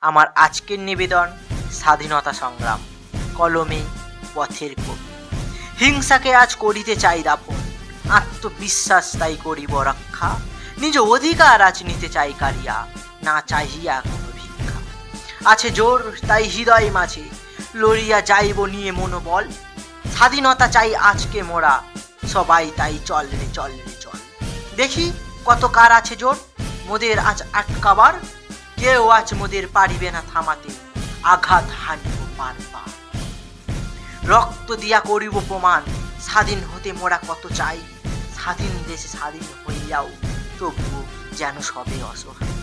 আমার আজকের নিবেদন স্বাধীনতা সংগ্রাম, কলমে পথের কবি। হিংসাকে আজ করিতে চাই দাফন, আত্মবিশ্বাস তাই করিব রক্ষা। নিজ অধিকার আজ নিতে চাই কারিয়া, না চাহিয়া কোনো ভিক্ষা। আছে জোর তাই হৃদয় মাঝে, লড়িয়া যাইব নিয়ে মনোবল। স্বাধীনতা চাই আজকে মোরা, সবাই তাই চল রে চল রে চল। দেখি কত কার আছে জোর মোদের আজ আটকাবার, কেউ আজ মোদের পারিবে না থামাতে, আঘাত হানিব বারবার। রক্ত দিয়া করিব প্রমাণ, স্বাধীন হতে মোরা কত চাই। স্বাধীন দেশে স্বাধীন হইয়াও তবুও যেন সবে অসহায়।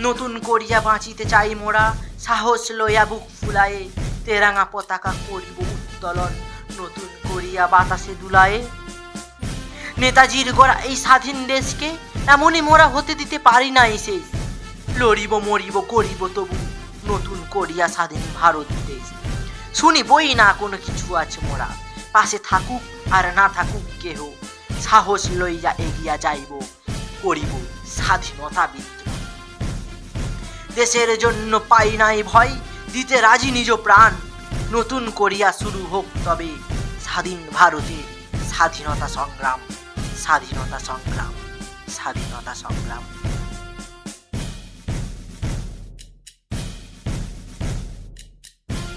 নতুন করিয়া বাঁচিতে চাই মোরা, সাহস লইয়া বুক ফুলায়ে। তেরাঙা পতাকা করিব উত্তোলন, নতুন করিয়া বাতাসে দুলায়ে। নেতাজির গড়া এই স্বাধীন দেশকে এমনই মোরা হতে দিতে পারি না শেষ। লড়িব মরিব করিব তবু নতুন করিয়া স্বাধীন ভারত দেশ। শুনিবই না কোনো কিছু আছে মোরা, পাশে থাকুক আর না থাকুক কেহ। সাহস লইয়া এগিয়া যাইব, করিব স্বাধীনতা বিদ্রোহ। দেশের জন্য পাই নাই ভয়, দিতে রাজি নিজ প্রাণ। নতুন করিয়া শুরু হোক তবে স্বাধীন ভারতের স্বাধীনতা সংগ্রাম, স্বাধীনতা সংগ্রাম, স্বাধীনতা সংগ্রাম।